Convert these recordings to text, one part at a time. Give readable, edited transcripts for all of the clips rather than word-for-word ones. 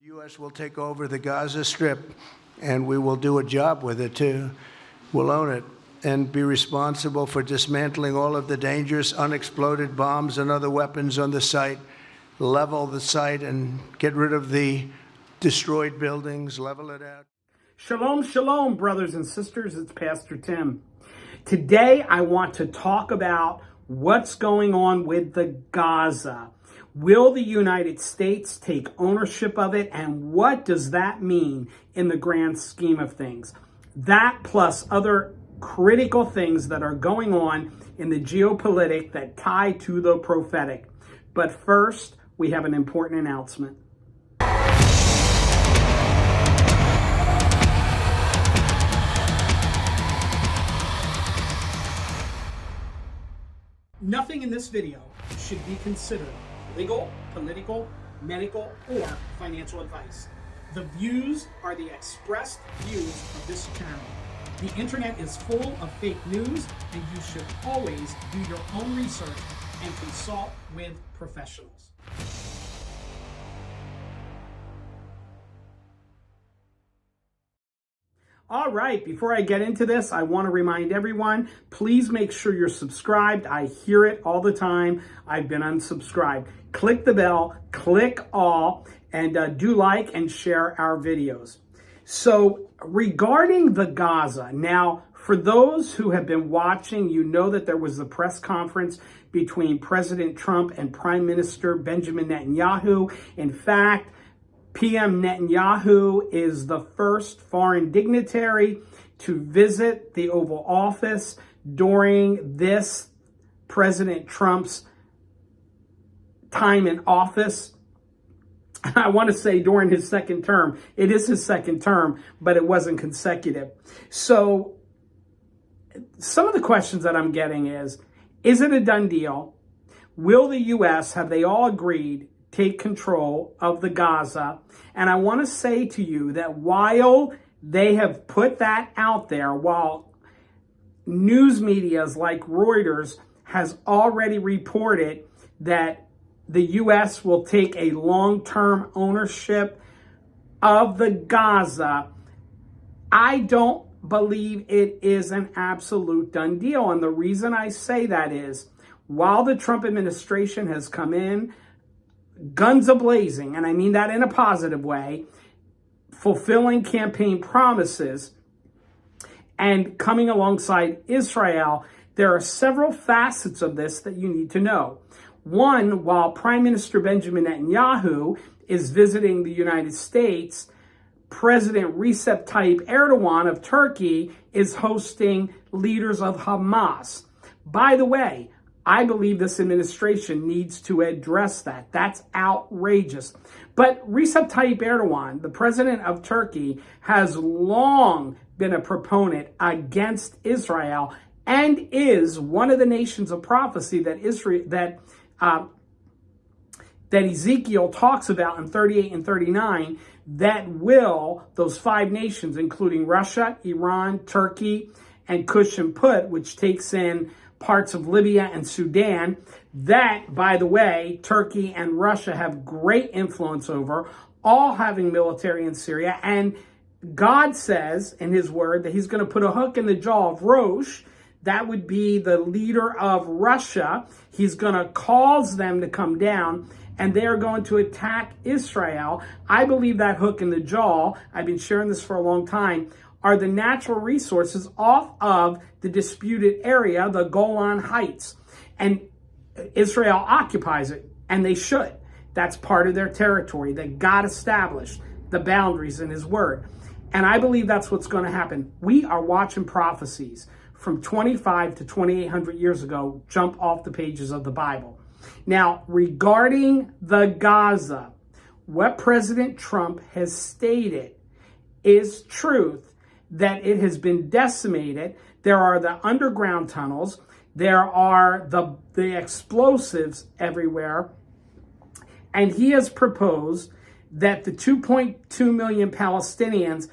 U.S. will take over the Gaza Strip, and we will do a job with it, too. We'll own it and be responsible for dismantling all of the dangerous unexploded bombs and other weapons on the site, level the site and get rid of the destroyed buildings, level it out. Shalom, shalom, brothers and sisters. It's Pastor Tim. Today, I want to talk about what's going on with the Gaza. Will the United States take ownership of it, and what does that mean in the grand scheme of things? That plus other critical things that are going on in the geopolitical that tie to the prophetic. But first, we have an important announcement. Nothing in this video should be considered legal, political, medical, or financial advice. The views are the expressed views of this channel. The internet is full of fake news, and you should always do your own research and consult with professionals. All right, before I get into this, I want to remind everyone, please make sure you're subscribed. I hear it all the time. I've been unsubscribed. Click the bell, click all, and do like and share our videos. So regarding the Gaza, now for those who have been watching, you know that there was the press conference between President Trump and Prime Minister Benjamin Netanyahu. In fact, PM Netanyahu is the first foreign dignitary to visit the Oval Office during this President Trump's time in office. I want to say during his second term. It is his second term, but it wasn't consecutive. So some of the questions that I'm getting is it a done deal? Will the U.S., have they all agreed, take control of the Gaza? And I want to say to you that while they have put that out there, while news medias like Reuters has already reported that the U.S. will take a long-term ownership of the Gaza, I don't believe it is an absolute done deal. And the reason I say that is, while the Trump administration has come in, guns a-blazing, and I mean that in a positive way, fulfilling campaign promises and coming alongside Israel, there are several facets of this that you need to know. One, while Prime Minister Benjamin Netanyahu is visiting the United States, President Recep Tayyip Erdogan of Turkey is hosting leaders of Hamas. By the way, I believe this administration needs to address that. That's outrageous. But Recep Tayyip Erdogan, the president of Turkey, has long been a proponent against Israel and is one of the nations of prophecy that Ezekiel talks about in 38 and 39, that will, those five nations, including Russia, Iran, Turkey, and Cush and Put, which takes in parts of Libya and Sudan, that, by the way, Turkey and Russia have great influence over, all having military in Syria. And God says in his word that he's going to put a hook in the jaw of Rosh. That would be the leader of Russia. He's going to cause them to come down, and they're going to attack Israel. I believe that hook in the jaw, I've been sharing this for a long time, are the natural resources off of the disputed area, the Golan Heights. And Israel occupies it, and they should. That's part of their territory that God established, the boundaries in his word. And I believe that's what's going to happen. We are watching prophecies from 25 to 2,800 years ago jump off the pages of the Bible. Now, regarding the Gaza, what President Trump has stated is truth, that it has been decimated. There are the underground tunnels. There are the explosives everywhere. And he has proposed that the 2.2 million Palestinians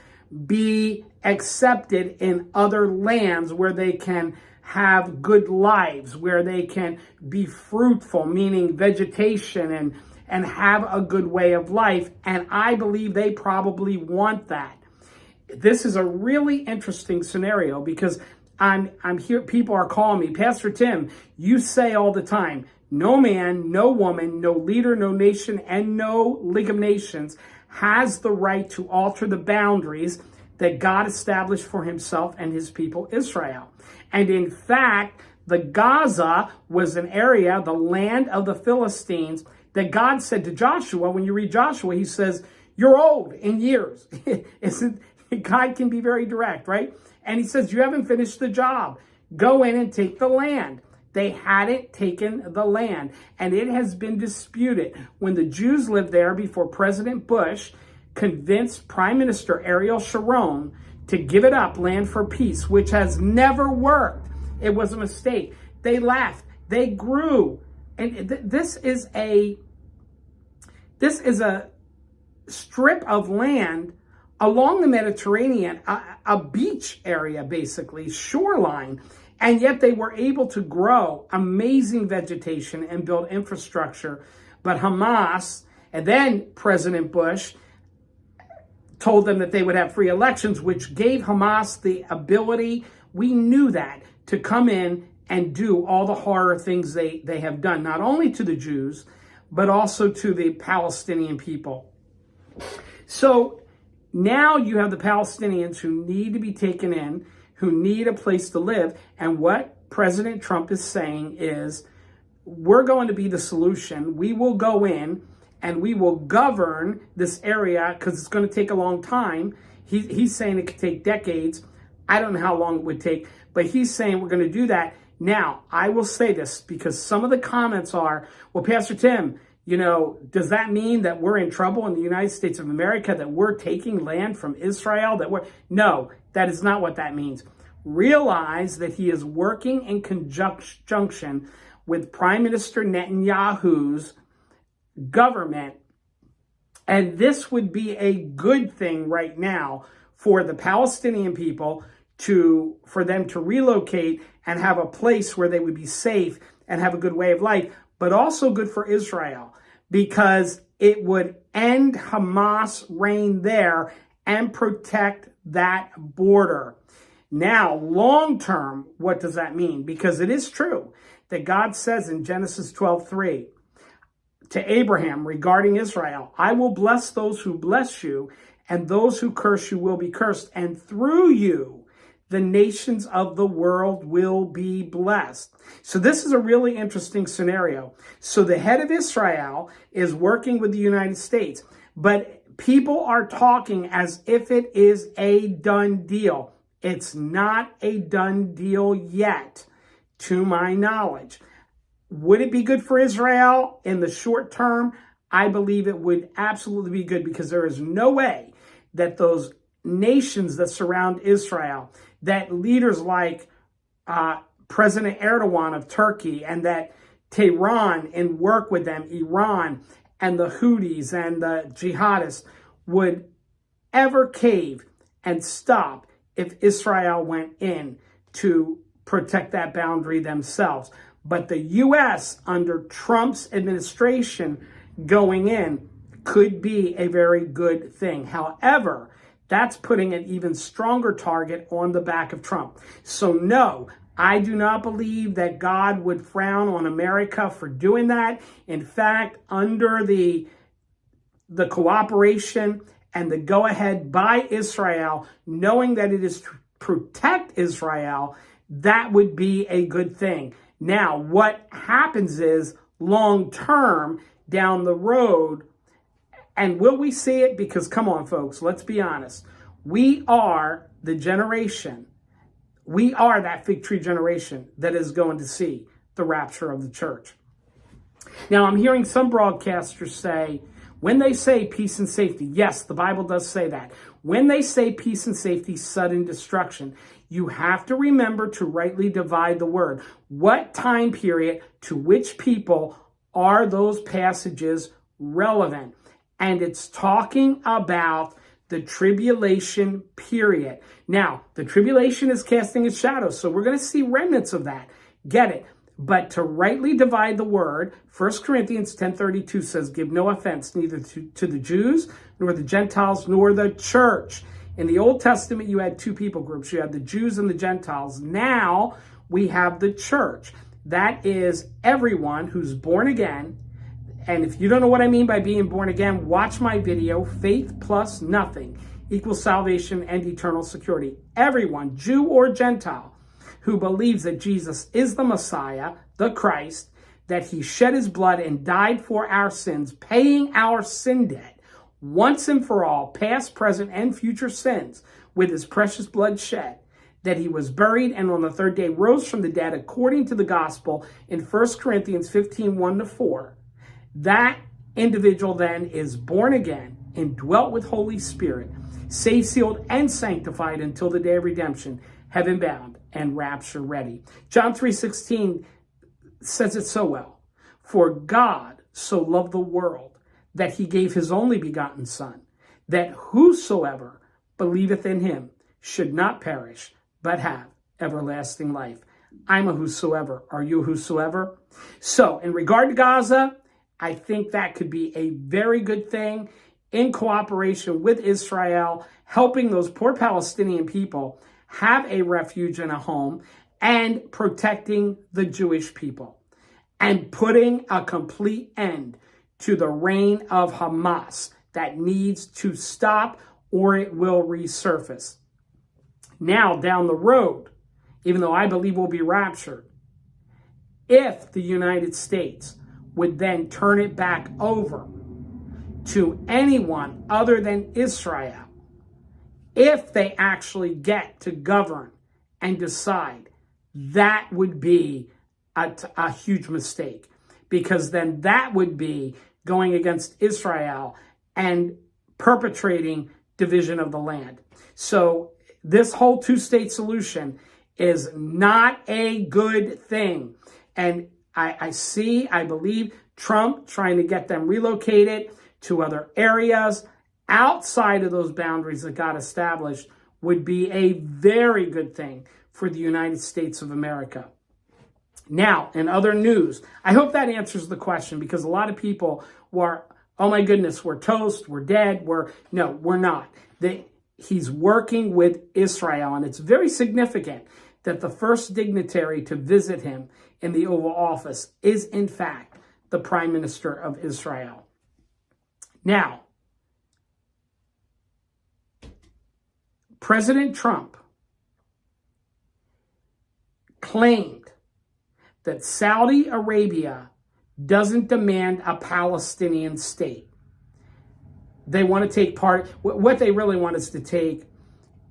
be accepted in other lands where they can have good lives, where they can be fruitful, meaning vegetation and have a good way of life. And I believe they probably want that. This is a really interesting scenario because I'm here. People are calling me, Pastor Tim, you say all the time, no man, no woman, no leader, no nation, and no League of Nations has the right to alter the boundaries that God established for himself and his people Israel. And in fact, the Gaza was an area, the land of the Philistines, that God said to Joshua. When you read Joshua, he says, you're old in years. God can be very direct, right? And he says, you haven't finished the job. Go in and take the land. They hadn't taken the land, and it has been disputed. When the Jews lived there before President Bush convinced Prime Minister Ariel Sharon to give it up, land for peace, which has never worked. It was a mistake. They left. They grew. And this is a strip of land along the Mediterranean, a beach area, basically, shoreline. And yet they were able to grow amazing vegetation and build infrastructure. But Hamas, and then President Bush, told them that they would have free elections, which gave Hamas the ability, we knew that, to come in and do all the horror things they have done, not only to the Jews, but also to the Palestinian people. So now you have the Palestinians who need to be taken in, who need a place to live. And what President Trump is saying is, we're going to be the solution. We will go in and we will govern this area because it's going to take a long time. He's saying it could take decades. I don't know how long it would take, but he's saying we're going to do that. Now, I will say this because some of the comments are, well, Pastor Tim, does that mean that we're in trouble in the United States of America, that we're taking land from Israel? No, that is not what that means. Realize that he is working in conjunction with Prime Minister Netanyahu's government. And this would be a good thing right now for the Palestinian people for them to relocate and have a place where they would be safe and have a good way of life, but also good for Israel because it would end Hamas reign there and protect that border. Now, long term, what does that mean? Because it is true that God says in Genesis 12:3 to Abraham regarding Israel, I will bless those who bless you, and those who curse you will be cursed. And through you, the nations of the world will be blessed. So this is a really interesting scenario. So the head of Israel is working with the United States, but people are talking as if it is a done deal. It's not a done deal yet, to my knowledge. Would it be good for Israel in the short term? I believe it would absolutely be good because there is no way that those nations that surround Israel, that leaders like President Erdogan of Turkey and that Tehran and work with them, Iran and the Houthis and the jihadists would ever cave and stop if Israel went in to protect that boundary themselves. But the U.S. under Trump's administration going in could be a very good thing. However, that's putting an even stronger target on the back of Trump. So no, I do not believe that God would frown on America for doing that. In fact, under the cooperation and the go-ahead by Israel, knowing that it is to protect Israel, that would be a good thing. Now, what happens is long-term down the road, and will we see it? Because come on, folks, let's be honest. We are the generation. We are that fig tree generation that is going to see the rapture of the church. Now, I'm hearing some broadcasters say, when they say peace and safety, yes, the Bible does say that. When they say peace and safety, sudden destruction, you have to remember to rightly divide the word. What time period to which people are those passages relevant? And it's talking about the tribulation period. Now, the tribulation is casting its shadow, so we're going to see remnants of that. Get it? But to rightly divide the word, 1 Corinthians 10:32 says, give no offense neither to the Jews, nor the Gentiles, nor the church. In the Old Testament, you had two people groups. You had the Jews and the Gentiles. Now we have the church. That is everyone who's born again. And if you don't know what I mean by being born again, watch my video, Faith Plus Nothing Equals Salvation and Eternal Security. Everyone, Jew or Gentile, who believes that Jesus is the Messiah, the Christ, that he shed his blood and died for our sins, paying our sin debt once and for all, past, present, and future sins, with his precious blood shed, that he was buried and on the third day rose from the dead according to the gospel in 1 Corinthians 15, 1-4. That individual then is born again, indwelt with Holy Spirit, saved, sealed, and sanctified until the day of redemption, heaven bound and rapture ready. John 3:16 says it so well. For God so loved the world that he gave his only begotten Son, that whosoever believeth in him should not perish, but have everlasting life. I'm a whosoever. Are you a whosoever? So in regard to Gaza, I think that could be a very good thing in cooperation with Israel, helping those poor Palestinian people have a refuge and a home, and protecting the Jewish people, and putting a complete end to the reign of Hamas that needs to stop or it will resurface. Now, down the road, even though I believe we'll be raptured, if the United States would then turn it back over to anyone other than Israel, if they actually get to govern and decide, that would be a huge mistake, because then that would be going against Israel and perpetrating division of the land. So this whole two-state solution is not a good thing. And I believe Trump trying to get them relocated to other areas outside of those boundaries that got established would be a very good thing for the United States of America. Now, in other news, I hope that answers the question, because a lot of people were, oh my goodness, we're toast, we're dead, no, we're not. He's working with Israel, and it's very significant that the first dignitary to visit him in the Oval Office is, in fact, the Prime Minister of Israel. Now, President Trump claimed that Saudi Arabia doesn't demand a Palestinian state. They want to take part, what they really want is to take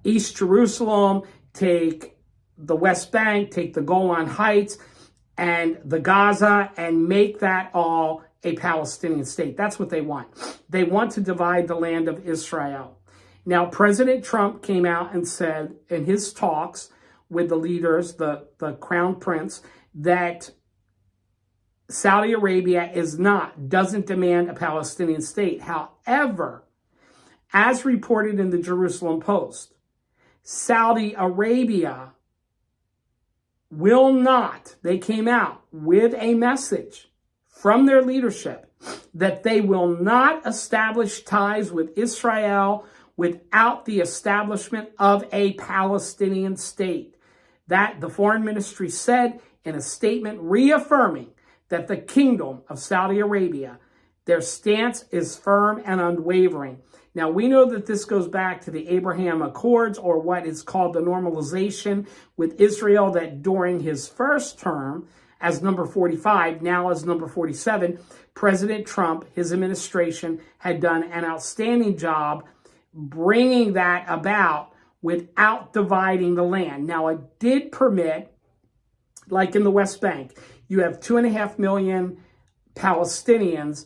East Jerusalem, take the West Bank, take the Golan Heights, and the Gaza, and make that all a Palestinian state. That's what they want. They want to divide the land of Israel. Now, President Trump came out and said in his talks with the leaders, the Crown Prince, that Saudi Arabia doesn't demand a Palestinian state. However, as reported in the Jerusalem Post, Saudi Arabia will not, they came out with a message from their leadership that they will not establish ties with Israel without the establishment of a Palestinian state. That the foreign ministry said in a statement reaffirming that the kingdom of Saudi Arabia, their stance is firm and unwavering. Now, we know that this goes back to the Abraham Accords, or what is called the normalization with Israel, that during his first term as number 45, now as number 47, President Trump, his administration, had done an outstanding job bringing that about without dividing the land. Now, it did permit, like in the West Bank, you have 2.5 million Palestinians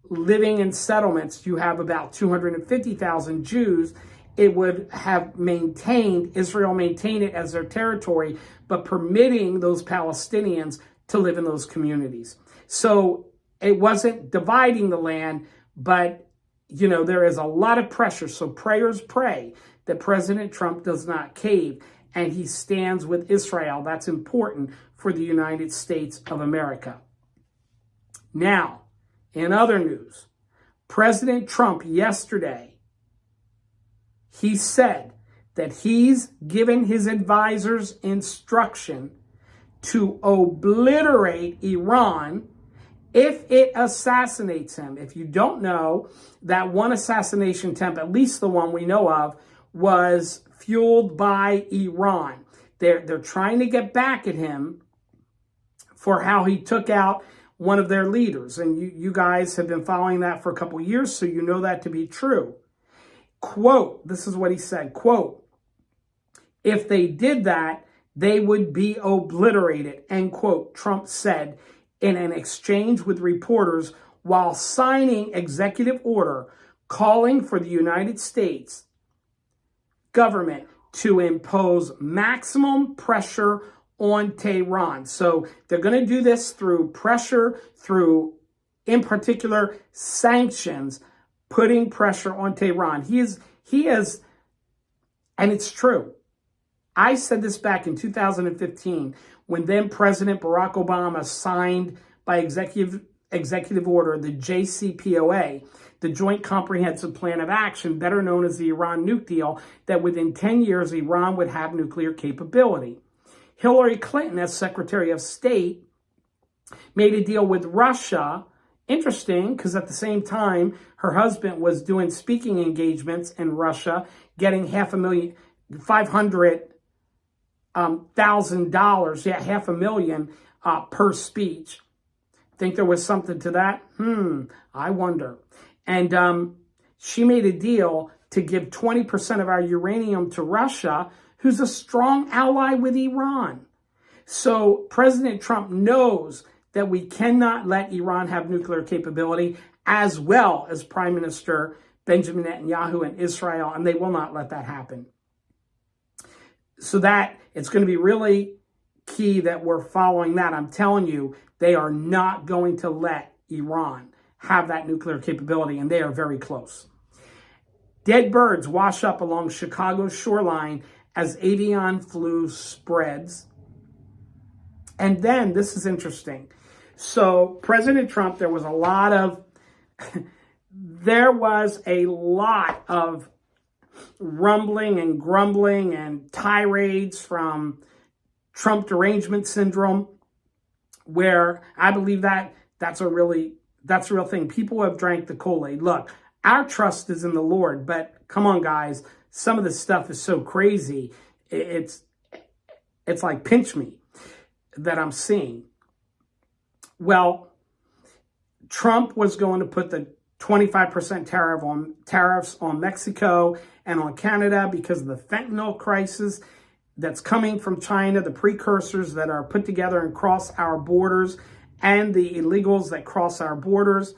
living in settlements. You have about 250,000 Jews. It would have Israel maintain it as their territory, but permitting those Palestinians to live in those communities. So it wasn't dividing the land, but there is a lot of pressure. So prayers pray that President Trump does not cave and he stands with Israel. That's important for the United States of America. Now, in other news, President Trump yesterday, he said that he's given his advisors instruction to obliterate Iran if it assassinates him. If you don't know, that one assassination attempt, at least the one we know of, was fueled by Iran. They're trying to get back at him for how he took out one of their leaders. And you guys have been following that for a couple of years, so you know that to be true. Quote, this is what he said, quote, "If they did that, they would be obliterated," end quote, Trump said in an exchange with reporters while signing executive order calling for the United States government to impose maximum pressure on Tehran. So they're going to do this through pressure, through, in particular, sanctions, putting pressure on Tehran. He is, and it's true. I said this back in 2015 when then President Barack Obama signed by executive order the JCPOA, the Joint Comprehensive Plan of Action, better known as the Iran nuke deal, that within 10 years Iran would have nuclear capability. Hillary Clinton, as Secretary of State, made a deal with Russia. Interesting, because at the same time, her husband was doing speaking engagements in Russia, getting $500,000, $500,000 per speech. Think there was something to that? I wonder. And she made a deal to give 20% of our uranium to Russia, who's a strong ally with Iran. So President Trump knows that we cannot let Iran have nuclear capability, as well as Prime Minister Benjamin Netanyahu in Israel, and they will not let that happen. So that it's going to be really key that we're following that. I'm telling you, they are not going to let Iran have that nuclear capability, and they are very close. Dead birds wash up along Chicago's shoreline as avian flu spreads. And then, this is interesting. So President Trump, there was a lot of rumbling and grumbling and tirades from Trump derangement syndrome, where I believe that's a real thing. People have drank the Kool-Aid. Look, our trust is in the Lord, but come on, guys, some of this stuff is so crazy. It's like pinch me that I'm seeing. Well, Trump was going to put the 25% tariffs on Mexico and on Canada because of the fentanyl crisis that's coming from China, the precursors that are put together and cross our borders, and the illegals that cross our borders.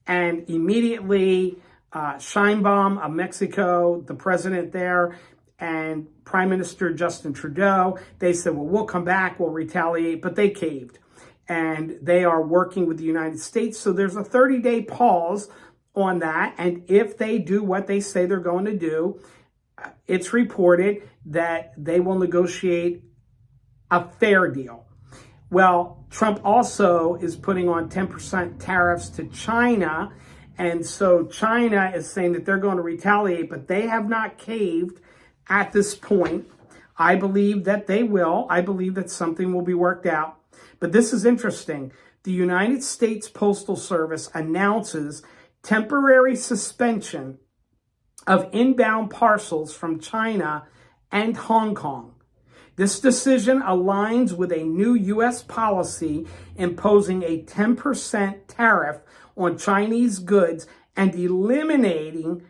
And immediately, Sheinbaum of Mexico, the president there, and Prime Minister Justin Trudeau, they said, well, we'll come back, we'll retaliate, but they caved. And they are working with the United States. So there's a 30-day pause on that. And if they do what they say they're going to do, it's reported that they will negotiate a fair deal. Well, Trump also is putting on 10% tariffs to China. And so China is saying that they're going to retaliate, but they have not caved at this point. I believe that they will. I believe that something will be worked out. But this is interesting. The United States Postal Service announces temporary suspension of inbound parcels from China and Hong Kong. This decision aligns with a new U.S. policy imposing a 10% tariff on Chinese goods and eliminating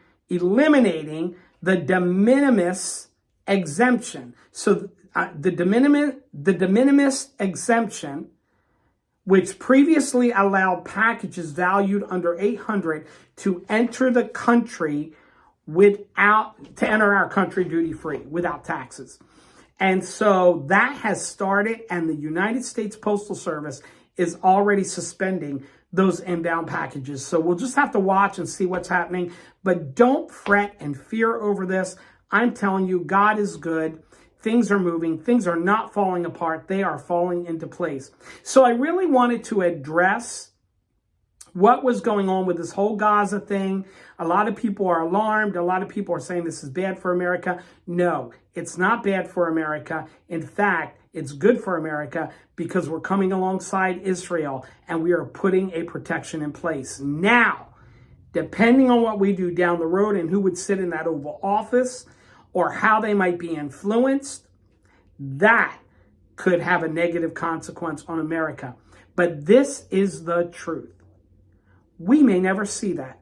the de minimis exemption. So the de minimis exemption, which previously allowed packages valued under $800 to enter the country to enter our country duty-free without taxes. And so that has started, and the United States Postal Service is already suspending those inbound packages. So we'll just have to watch and see what's happening. But don't fret and fear over this. I'm telling you, God is good. things are moving. Things are not falling apart. They are falling into place. So I really wanted to address what was going on with this whole Gaza thing. A lot of people are alarmed. A lot of people are saying this is bad for America. No, it's not bad for America. In fact, it's good for America because we're coming alongside Israel and we are putting a protection in place. Now, depending on what we do down the road and who would sit in that Oval Office or how they might be influenced, that could have a negative consequence on America. But this is the truth. We may never see that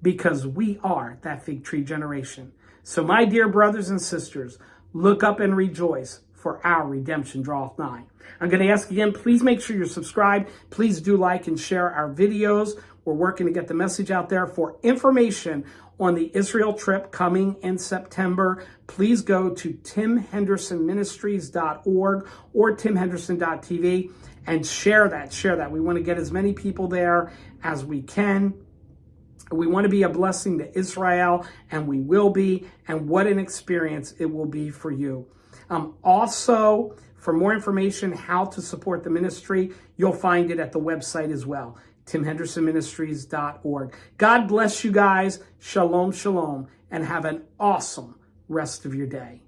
because we are that fig tree generation. So my dear brothers and sisters, look up and rejoice, for our redemption draweth nigh. I'm going to ask again, please make sure you're subscribed. Please do like and share our videos. We're working to get the message out there. For information on the Israel trip coming in September, please go to timhendersonministries.org or timhenderson.tv and share that. We want to get as many people there as we can. We want to be a blessing to Israel, and we will be. And what an experience it will be for you. Also, for more information, how to support the ministry, you'll find it at the website as well, timhendersonministries.org. God bless you guys. Shalom, shalom, and have an awesome rest of your day.